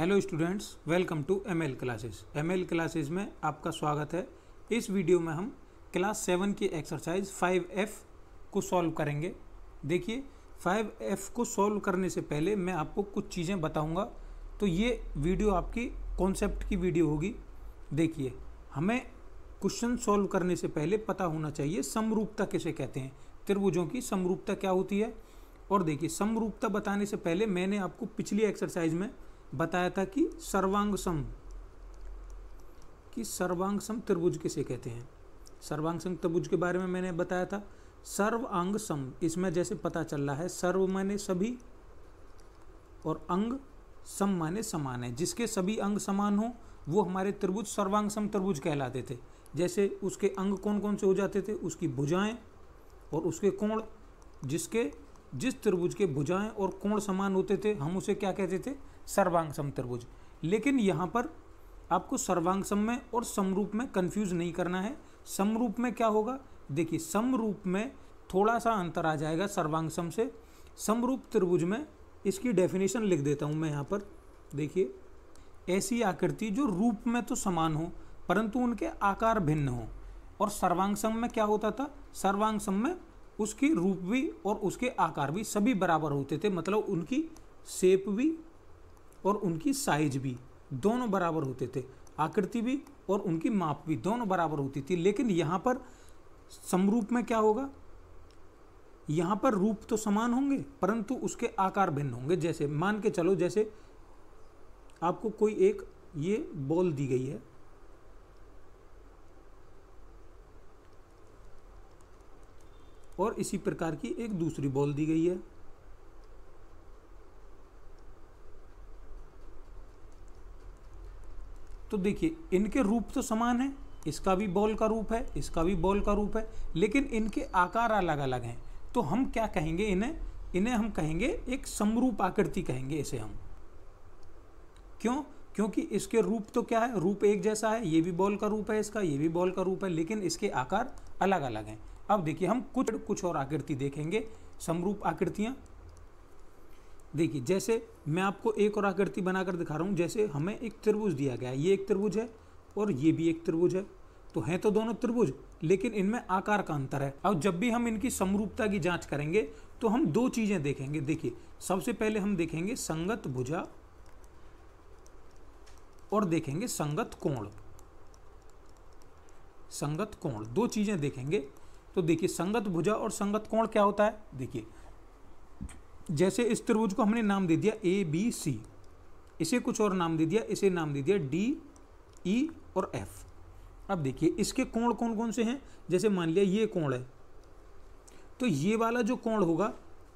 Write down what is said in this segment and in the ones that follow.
Hello students, welcome to ML classes. ML classes में आपका स्वागत है। इस वीडियो में हम क्लास 7 की एक्सरसाइज 5F को सॉल्व करेंगे। देखिए, 5F को सॉल्व करने से पहले मैं आपको कुछ चीज़ें बताऊंगा। तो ये वीडियो आपकी कॉन्सेप्ट की वीडियो होगी। देखिए, हमें क्वेश्चन सॉल्व करने से पहले पता होना चाहिए समरूपता किसे कहते हैं, त्रिभुजों की समरूपता क्या होती है। और देखिए, समरूपता बताने से पहले मैंने आपको पिछली एक्सरसाइज में बताया था कि सर्वांग सम त्रिभुज किसे कहते हैं। सर्वांग सम त्रिभुज के बारे में मैंने बताया था। सर्वांग सम, इसमें जैसे पता चल रहा है, सर्व माने सभी और अंग सम माने समान है। जिसके सभी अंग समान हो वो हमारे त्रिभुज सर्वांग सम त्रिभुज कहलाते थे। जैसे उसके अंग कौन कौन से हो जाते थे, उसकी भुजाएं और उसके कोण। जिस त्रिभुज के भुजाएं और कोण समान होते थे हम उसे क्या कहते थे, सर्वांग सम त्रिभुज। लेकिन यहाँ पर आपको सर्वांग सम में और समरूप में कंफ्यूज नहीं करना है। समरूप में क्या होगा, देखिए, समरूप में थोड़ा सा अंतर आ जाएगा सर्वांग सम से। समरूप त्रिभुज में इसकी डेफिनेशन लिख देता हूँ मैं यहाँ पर। देखिए, ऐसी आकृति जो रूप में तो समान हो परंतु उनके आकार भिन्न हो। और सर्वांग सम में क्या होता था, सर्वांग सम में उसकी रूप भी और उसके आकार भी सभी बराबर होते थे। मतलब उनकी शेप भी और उनकी साइज भी दोनों बराबर होते थे। आकृति भी और उनकी माप भी दोनों बराबर होती थी। लेकिन यहाँ पर समरूप में क्या होगा, यहाँ पर रूप तो समान होंगे परंतु उसके आकार भिन्न होंगे। जैसे मान के चलो, जैसे आपको कोई एक ये बॉल दी गई है और इसी प्रकार की एक दूसरी बॉल दी गई है। तो देखिए, इनके रूप तो समान है, इसका भी बॉल का रूप है, इसका भी बॉल का रूप है, लेकिन इनके आकार अलग अलग हैं। तो हम क्या कहेंगे, इन्हें हम कहेंगे एक समरूप आकृति कहेंगे इसे हम। क्यों? क्योंकि इसके रूप तो क्या है, रूप एक जैसा है। ये भी बॉल का रूप है इसका, ये भी बॉल का रूप है, लेकिन इसके आकार अलग अलग हैं। अब देखिए, हम कुछ और आकृति देखेंगे, समरूप आकृतियां। देखिए, जैसे मैं आपको एक और आकृति बनाकर दिखा रहा हूं। जैसे हमें एक त्रिभुज दिया गया है, ये एक त्रिभुज है और ये भी एक त्रिभुज है। तो हैं तो दोनों त्रिभुज, लेकिन इनमें आकार का अंतर है। अब जब भी हम इनकी समरूपता की जांच करेंगे तो हम दो चीजें देखेंगे। देखिए, सबसे पहले हम देखेंगे संगत भुजा और देखेंगे संगत कोण। संगत कोण, दो चीजें देखेंगे। तो देखिए, संगत भुजा और संगत कोण क्या होता है। देखिए, जैसे इस त्रिभुज को हमने नाम दे दिया ABC, इसे कुछ और नाम दे दिया, इसे नाम दे दिया DE और F। अब देखिए, इसके कोण कौन कौन से हैं। जैसे मान लिया ये कोण है, तो ये वाला जो कोण होगा,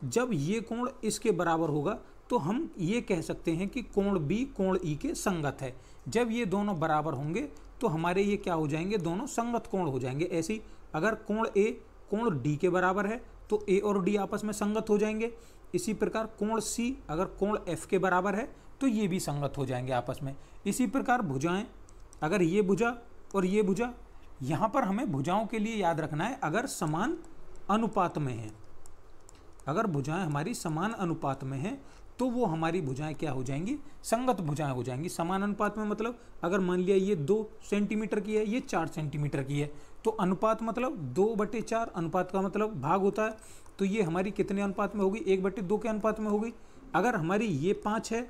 जब ये कोण इसके बराबर होगा तो हम ये कह सकते हैं कि कोण B कोण E के संगत है। जब ये दोनों बराबर होंगे तो हमारे ये क्या हो जाएंगे, दोनों संगत कोण हो जाएंगे। ऐसे ही अगर कोण A कोण D के बराबर है तो A और D आपस में संगत हो जाएंगे। इसी प्रकार कोण C अगर कोण F के बराबर है तो ये भी संगत हो जाएंगे आपस में। इसी प्रकार भुजाएं, अगर ये भुजा और ये भुजा, यहाँ पर हमें भुजाओं के लिए याद रखना है अगर समान अनुपात में है। अगर भुजाएं हमारी समान अनुपात में हैं तो वो हमारी भुजाएं क्या हो जाएंगी, संगत भुजाएं हो जाएंगी। समान अनुपात में मतलब अगर मान लिया ये 2 सेंटीमीटर की है, ये 4 सेंटीमीटर की है, तो अनुपात मतलब 2/4। अनुपात का मतलब भाग होता है। तो ये हमारी कितने अनुपात में होगी, 1/2 के अनुपात में होगी। अगर हमारी ये 5 है,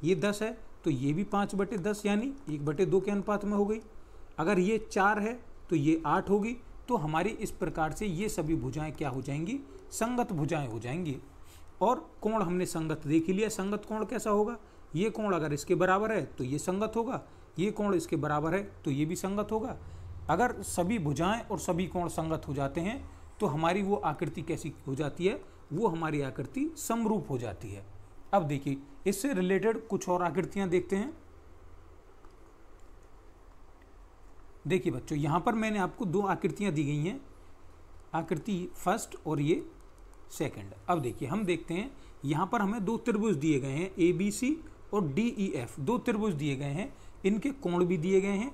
ये 10 है, तो ये भी 5/10 यानी 1/2 के अनुपात में हो गई। अगर ये 4 है तो ये 8 होगी। तो हमारी इस प्रकार से ये सभी भुजाएं क्या हो जाएंगी, संगत भुजाएं हो जाएंगी। और कोण हमने संगत देख ही लिया। संगत कोण कैसा होगा, ये कोण अगर इसके बराबर है तो ये संगत होगा, ये कोण इसके बराबर है तो ये भी संगत होगा। अगर सभी भुजाएं और सभी कोण संगत हो जाते हैं तो हमारी वो आकृति कैसी हो जाती है, वो हमारी आकृति समरूप हो जाती है। अब देखिए, इससे रिलेटेड कुछ और आकृतियां देखते हैं। देखिए बच्चों, यहाँ पर मैंने आपको दो आकृतियां दी गई हैं, आकृति फर्स्ट और ये सेकंड। अब देखिए, हम देखते हैं यहाँ पर हमें दो त्रिभुज दिए गए हैं, ABC और DEF। दो त्रिभुज दिए गए हैं, इनके कोण भी दिए गए हैं।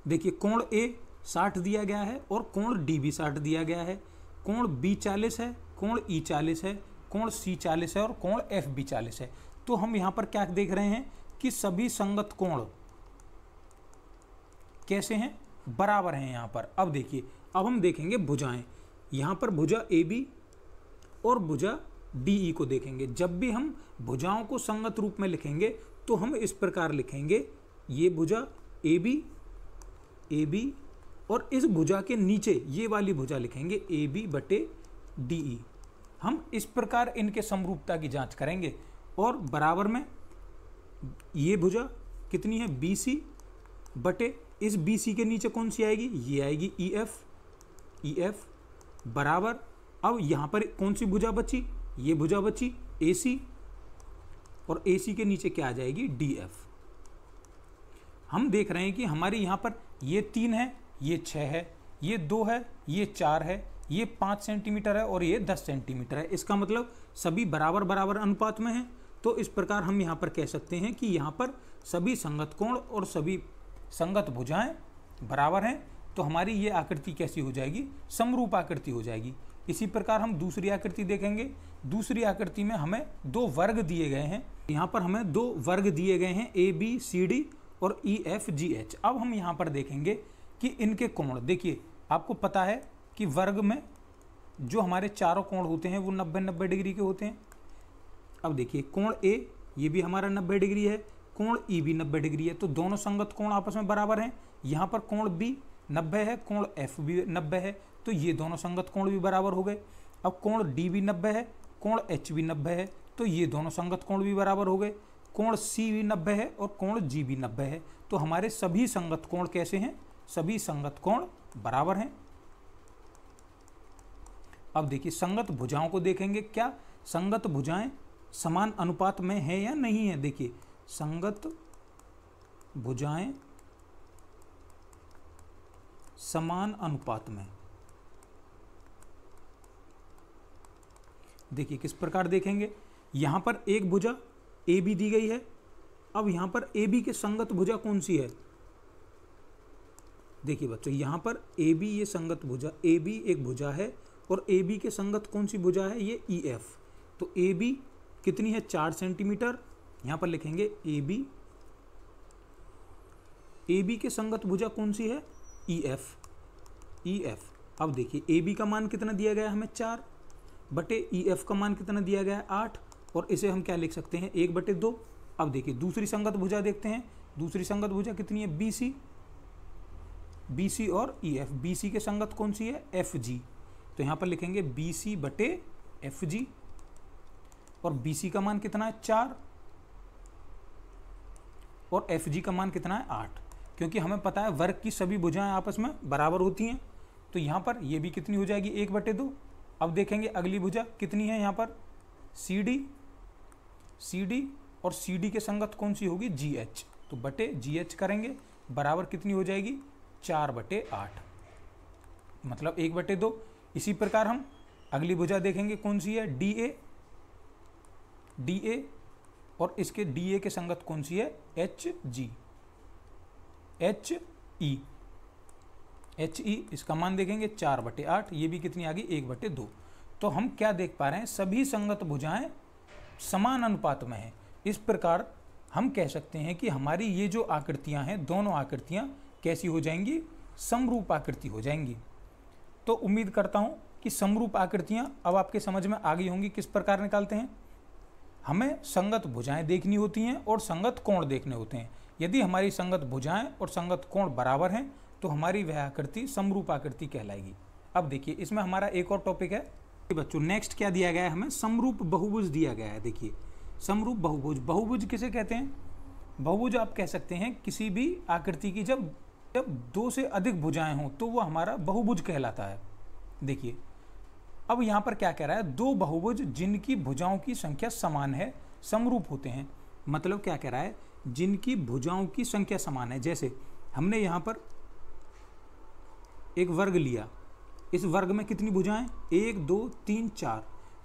देखिए, कोण A 60 दिया गया है और कोण D भी 60 दिया गया है। कोण B 40 है, कोण E 40 है, कोण C 40 है और कोण F भी 40 है। तो हम यहाँ पर क्या देख रहे हैं कि सभी संगत कोण कैसे हैं, बराबर हैं यहाँ पर। अब देखिए, अब हम देखेंगे भुजाएं। यहाँ पर भुजा AB और भुजा DE को देखेंगे। जब भी हम भुजाओं को संगत रूप में लिखेंगे तो हम इस प्रकार लिखेंगे, ये भुजा AB और इस भुजा के नीचे ये वाली भुजा लिखेंगे AB/DE। हम इस प्रकार इनके समरूपता की जांच करेंगे। और बराबर में ये भुजा कितनी है, BC बटे इस BC के नीचे कौन सी आएगी, ये आएगी EF बराबर। अब यहाँ पर कौन सी भुजा बची, ये भुजा बची AC और AC के नीचे क्या आ जाएगी, DF। हम देख रहे हैं कि हमारे यहाँ पर ये 3 है, ये 6 है, ये 2 है, ये 4 है, ये 5 सेंटीमीटर है और ये 10 सेंटीमीटर है। इसका मतलब सभी बराबर बराबर अनुपात में हैं। तो इस प्रकार हम यहाँ पर कह सकते हैं कि यहाँ पर सभी संगत कोण और सभी संगत भुजाएं बराबर हैं। तो हमारी ये आकृति कैसी हो जाएगी, समरूप आकृति हो जाएगी। इसी प्रकार हम दूसरी आकृति देखेंगे। दूसरी आकृति में हमें 2 वर्ग दिए गए हैं। यहाँ पर हमें 2 वर्ग दिए गए हैं, ABCD और EFGH। अब हम यहाँ पर देखेंगे कि इनके कोण, देखिए आपको पता है कि वर्ग में जो हमारे चारों कोण होते हैं वो 90-90 डिग्री के होते हैं। अब देखिए कोण A ये भी हमारा 90 डिग्री है, कोण E भी 90 डिग्री है, तो दोनों संगत कोण आपस में बराबर हैं। यहाँ पर कोण B 90 है, कोण F भी 90 है, तो ये दोनों संगत कोण भी बराबर हो गए। अब कोण D भी 90 है, कोण H भी 90 है, तो ये दोनों संगत कोण भी बराबर हो गए। कोण C भी 90 है और कोण G भी 90 है। तो हमारे सभी संगत कोण कैसे हैं, सभी संगत कोण बराबर हैं। अब देखिए संगत भुजाओं को देखेंगे, क्या संगत भुजाएं समान अनुपात में है या नहीं है। देखिए संगत भुजाएं समान अनुपात में, देखिए किस प्रकार देखेंगे। यहां पर एक भुजा AB दी गई है। अब यहां पर AB के संगत भुजा कौन सी है, देखिए बच्चों यहाँ पर AB ये संगत भुजा, AB एक भुजा है और AB के संगत कौन सी भुजा है, ये EF। तो AB कितनी है, 4 सेंटीमीटर। यहाँ पर लिखेंगे AB के संगत भुजा कौन सी है, EF। अब देखिए AB का मान कितना दिया गया हमें, 4 बटे EF का मान कितना दिया गया है, 8। और इसे हम क्या लिख सकते हैं, 1/2। अब देखिए दूसरी संगत भुजा देखते हैं। दूसरी संगत भुजा कितनी है, BC और EF। BC के संगत कौन सी है, FG। तो यहाँ पर लिखेंगे BC/FG और BC का मान कितना है, 4 और FG का मान कितना है, 8। क्योंकि हमें पता है वर्ग की सभी भुजाएं आपस में बराबर होती हैं। तो यहाँ पर ये भी कितनी हो जाएगी, 1/2। अब देखेंगे अगली भुजा कितनी है, यहाँ पर CD और CD के संगत कौन सी होगी, GH। तो बटे GH करेंगे, बराबर कितनी हो जाएगी, 4/8, मतलब 1/2। इसी प्रकार हम अगली भुजा देखेंगे कौन सी है, DA और इसके DA के संगत कौन सी है, HE। इसका मान देखेंगे 4/8, ये भी कितनी आ गई, 1/2। तो हम क्या देख पा रहे हैं, सभी संगत भुजाएं समान अनुपात में हैं। इस प्रकार हम कह सकते हैं कि हमारी ये जो आकृतियां हैं, दोनों आकृतियां कैसी हो जाएंगी, समरूप आकृति हो जाएंगी। तो उम्मीद करता हूं कि समरूप आकृतियां अब आपके समझ में आ गई होंगी। किस प्रकार निकालते हैं, हमें संगत भुजाएं देखनी होती हैं और संगत कोण देखने होते हैं। यदि हमारी संगत भुजाएं और संगत कोण बराबर हैं तो हमारी वह आकृति समरूप आकृति कहलाएगी। अब देखिए इसमें हमारा एक और टॉपिक है बच्चों, नेक्स्ट क्या दिया गया है, हमें समरूप बहुभुज दिया गया है। देखिए समरूप बहुभुज, बहुभुज किसे कहते हैं, बहुभुज आप कह सकते हैं किसी भी आकृति की जब 2 से अधिक भुजाएं हों तो वो हमारा बहुभुज कहलाता है। देखिए अब यहाँ पर क्या कह रहा है, 2 बहुभुज जिनकी भुजाओं की संख्या समान है समरूप होते हैं। मतलब क्या कह रहा है, जिनकी भुजाओं की संख्या समान है। जैसे हमने यहाँ पर एक वर्ग लिया, इस वर्ग में कितनी भुजाएं, 1 2 3 4।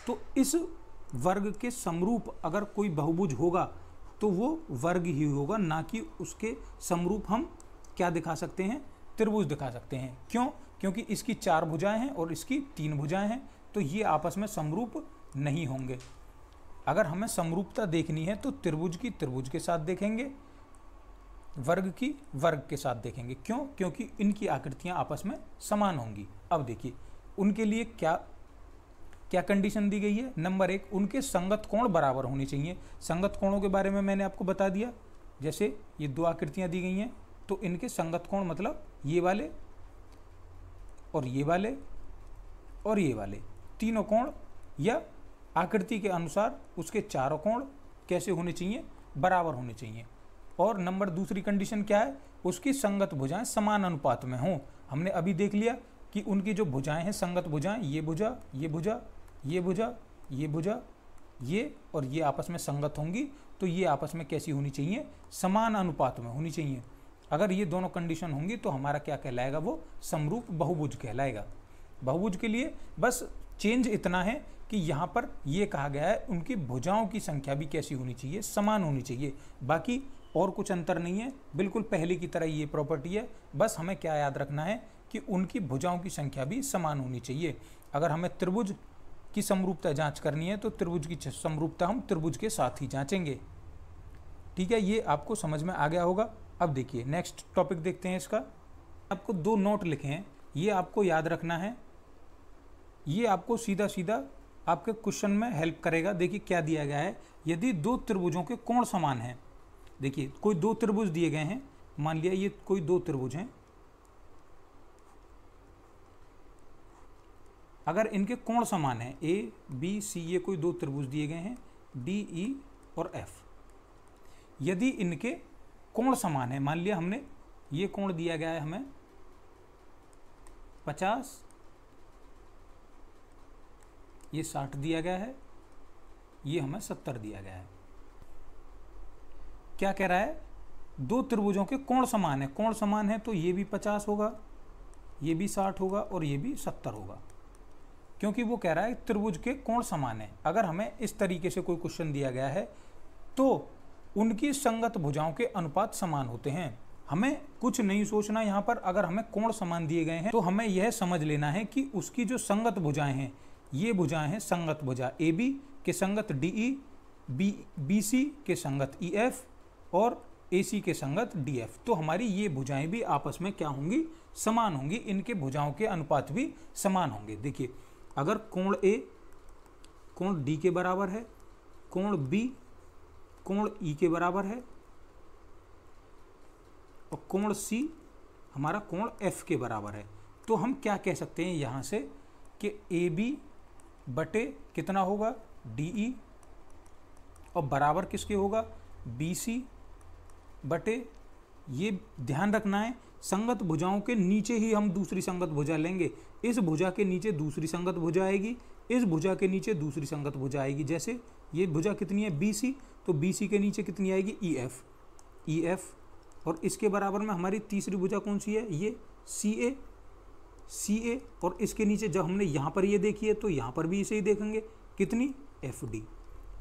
तो इस वर्ग के समरूप अगर कोई बहुभुज होगा तो वो वर्ग ही होगा, ना कि उसके समरूप हम क्या दिखा सकते हैं, त्रिभुज दिखा सकते हैं। क्यों, क्योंकि इसकी 4 भुजाएं हैं और इसकी 3 भुजाएं हैं, तो ये आपस में समरूप नहीं होंगे। अगर हमें समरूपता देखनी है तो त्रिभुज की त्रिभुज के साथ देखेंगे, वर्ग की वर्ग के साथ देखेंगे। क्यों? क्योंकि इनकी आकृतियां आपस में समान होंगी। अब देखिए उनके लिए क्या क्या कंडीशन दी गई है। नंबर 1, उनके संगत कोण बराबर होने चाहिए। संगत कोणों के बारे में मैंने आपको बता दिया। जैसे ये दो आकृतियां दी गई हैं तो इनके संगत कोण मतलब ये वाले और ये वाले और ये वाले तीनों कोण, या आकृति के अनुसार उसके चारों कोण कैसे होने चाहिए, बराबर होने चाहिए। और नंबर दूसरी कंडीशन क्या है, उसकी संगत भुजाएं समान अनुपात में हों। हमने अभी देख लिया कि उनकी जो भुजाएं हैं, संगत भुजाएं, ये भुजा, ये भुजा, ये भुजा, ये भुजा, ये और ये आपस में संगत होंगी। तो ये आपस में कैसी होनी चाहिए, समान अनुपात में होनी चाहिए। अगर ये दोनों कंडीशन होंगी तो हमारा क्या कहलाएगा, वो समरूप बहुभुज कहलाएगा। बहुभुज के लिए बस चेंज इतना है कि यहाँ पर ये कहा गया है उनकी भुजाओं की संख्या भी कैसी होनी चाहिए, समान होनी चाहिए। बाकी और कुछ अंतर नहीं है, बिल्कुल पहले की तरह ये प्रॉपर्टी है। बस हमें क्या याद रखना है कि उनकी भुजाओं की संख्या भी समान होनी चाहिए। अगर हमें त्रिभुज की समरूपता जांच करनी है तो त्रिभुज की समरूपता हम त्रिभुज के साथ ही जांचेंगे। ठीक है, ये आपको समझ में आ गया होगा। अब देखिए नेक्स्ट टॉपिक देखते हैं। इसका आपको 2 नोट लिखे हैं, ये आपको याद रखना है। ये आपको सीधा सीधा आपके क्वेश्चन में हेल्प करेगा। देखिए क्या दिया गया है, यदि 2 त्रिभुजों के कोण समान हैं। देखिए कोई 2 त्रिभुज दिए गए हैं, मान लिया ये कोई 2 त्रिभुज हैं। अगर इनके कोण समान हैं, ए बी सी, ये कोई 2 त्रिभुज दिए गए हैं, डी ई और एफ। यदि इनके कोण समान है, मान लिया हमने ये कोण दिया गया है हमें 50, ये 60 दिया गया है, ये हमें 70 दिया गया है। क्या कह रहा है, 2 त्रिभुजों के कोण समान है। कोण समान है तो ये भी 50 होगा, ये भी 60 होगा और ये भी 70 होगा, क्योंकि वो कह रहा है त्रिभुज के कोण समान है। अगर हमें इस तरीके से कोई क्वेश्चन दिया गया है तो उनकी संगत भुजाओं के अनुपात समान होते हैं। हमें कुछ नहीं सोचना यहाँ पर। अगर हमें कोण समान दिए गए हैं तो हमें यह समझ लेना है कि उसकी जो संगत भुजाएं हैं, ये भुजाएं हैं संगत भुजा ए बी के संगत डी ई, बी सी के संगत ई एफ और ए सी के संगत डी एफ। तो हमारी ये भुजाएं भी आपस में क्या होंगी, समान होंगी। इनके भुजाओं के अनुपात भी समान होंगे। देखिए अगर कोण ए कोण डी के बराबर है, कोण बी कोण ई के बराबर है और कोण सी हमारा कोण एफ के बराबर है, तो हम क्या कह सकते हैं यहाँ से कि ए बी बटे कितना होगा, डी ई, और बराबर किसके होगा, बी सी बटे, ये ध्यान रखना है संगत भुजाओं के नीचे ही हम दूसरी संगत भुजा लेंगे। इस भुजा के नीचे दूसरी संगत भुजा आएगी, इस भुजा के नीचे दूसरी संगत भुजा आएगी। जैसे ये भुजा कितनी है, बी सी, तो बी सी के नीचे कितनी आएगी, ई एफ, ई एफ, और इसके बराबर में हमारी तीसरी भुजा कौन सी है, ये सी ए, सी ए, और इसके नीचे जब हमने यहाँ पर ये देखी है तो यहाँ पर भी इसे ही देखेंगे, कितनी, एफ डी।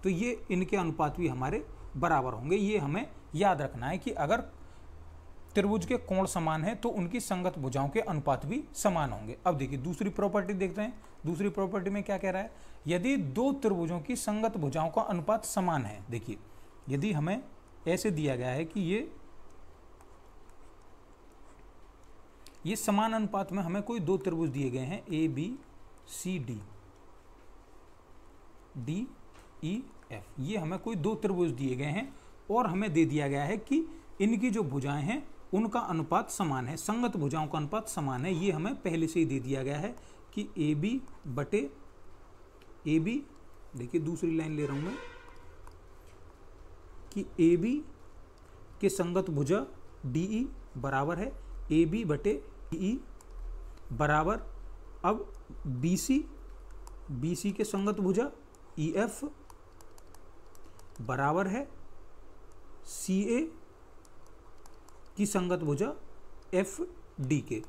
तो ये इनके अनुपात भी हमारे बराबर होंगे। ये हमें याद रखना है कि अगर त्रिभुज के कोण समान है तो उनकी संगत भुजाओं के अनुपात भी समान होंगे। अब देखिए दूसरी प्रॉपर्टी देखते हैं। दूसरी प्रॉपर्टी में क्या कह रहा है, यदि 2 त्रिभुजों की संगत भुजाओं का अनुपात समान है। देखिए यदि हमें ऐसे दिया गया है कि ये समान अनुपात में हमें कोई 2 त्रिभुज दिए गए हैं, A B C D, D E F, ये हमें कोई 2 त्रिभुज दिए गए हैं और हमें दे दिया गया है कि इनकी जो भुजाएं हैं उनका अनुपात समान है, संगत भुजाओं का अनुपात समान है। ये हमें पहले से ही दे दिया गया है कि ए बी बटे ए बी, देखिए दूसरी लाइन ले रहा हूं मैं, कि ए बी के संगत भुजा डी ई बराबर है ए बी बटे ई बराबर, अब बी सी के संगत भुजा ई एफ बराबर है सी ए की संगत भुजा एफ डी के।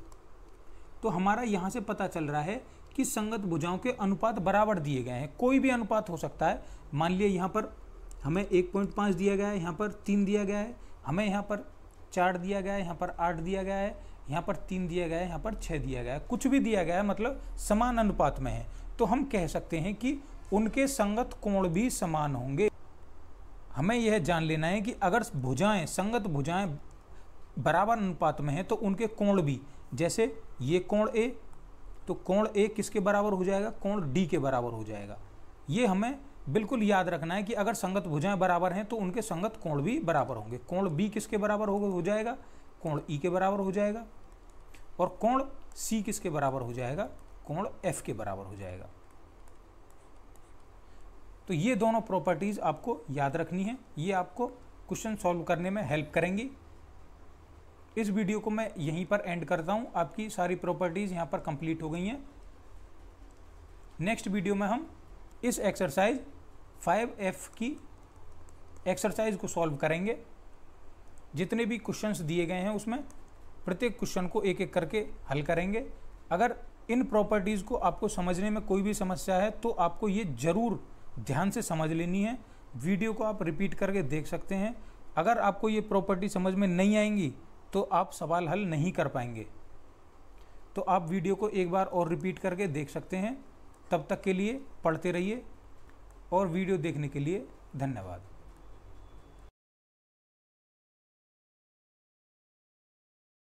तो हमारा यहाँ से पता चल रहा है कि संगत भुजाओं के अनुपात बराबर दिए गए हैं। कोई भी अनुपात हो सकता है। मान लिया यहाँ पर हमें 1.5 दिया गया है, यहाँ पर 3 दिया गया है, हमें यहाँ पर 4 दिया गया है, यहाँ पर 8 दिया गया है, यहाँ पर 3 दिया गया है, यहाँ पर 6 दिया गया है, कुछ भी दिया गया है, मतलब समान अनुपात में है। तो हम कह सकते हैं कि उनके संगत कोण भी समान होंगे। हमें यह जान लेना है कि अगर भुजाएं, संगत भुजाएं बराबर अनुपात में हैं तो उनके कोण भी, जैसे ये कोण ए, तो कोण ए किसके बराबर हो जाएगा? कोण डी के बराबर हो जाएगा। ये हमें बिल्कुल याद रखना है कि अगर संगत भुजाएं बराबर हैं तो उनके संगत कोण भी बराबर होंगे। कोण बी किसके बराबर हो जाएगा? कोण ई के बराबर हो जाएगा। और कोण सी किसके बराबर हो जाएगा? कोण एफ के बराबर हो जाएगा। तो ये दोनों प्रॉपर्टीज आपको याद रखनी है, ये आपको क्वेश्चन सॉल्व करने में हेल्प करेंगी। इस वीडियो को मैं यहीं पर एंड करता हूँ। आपकी सारी प्रॉपर्टीज यहाँ पर कंप्लीट हो गई हैं। नेक्स्ट वीडियो में हम इस एक्सरसाइज 5F की एक्सरसाइज को सॉल्व करेंगे। जितने भी क्वेश्चंस दिए गए हैं उसमें प्रत्येक क्वेश्चन को एक एक करके हल करेंगे। अगर इन प्रॉपर्टीज़ को आपको समझने में कोई भी समस्या है तो आपको ये ज़रूर ध्यान से समझ लेनी है। वीडियो को आप रिपीट करके देख सकते हैं। अगर आपको ये प्रॉपर्टी समझ में नहीं आएंगी तो आप सवाल हल नहीं कर पाएंगे। तो आप वीडियो को एक बार और रिपीट करके देख सकते हैं। तब तक के लिए पढ़ते रहिए और वीडियो देखने के लिए धन्यवाद।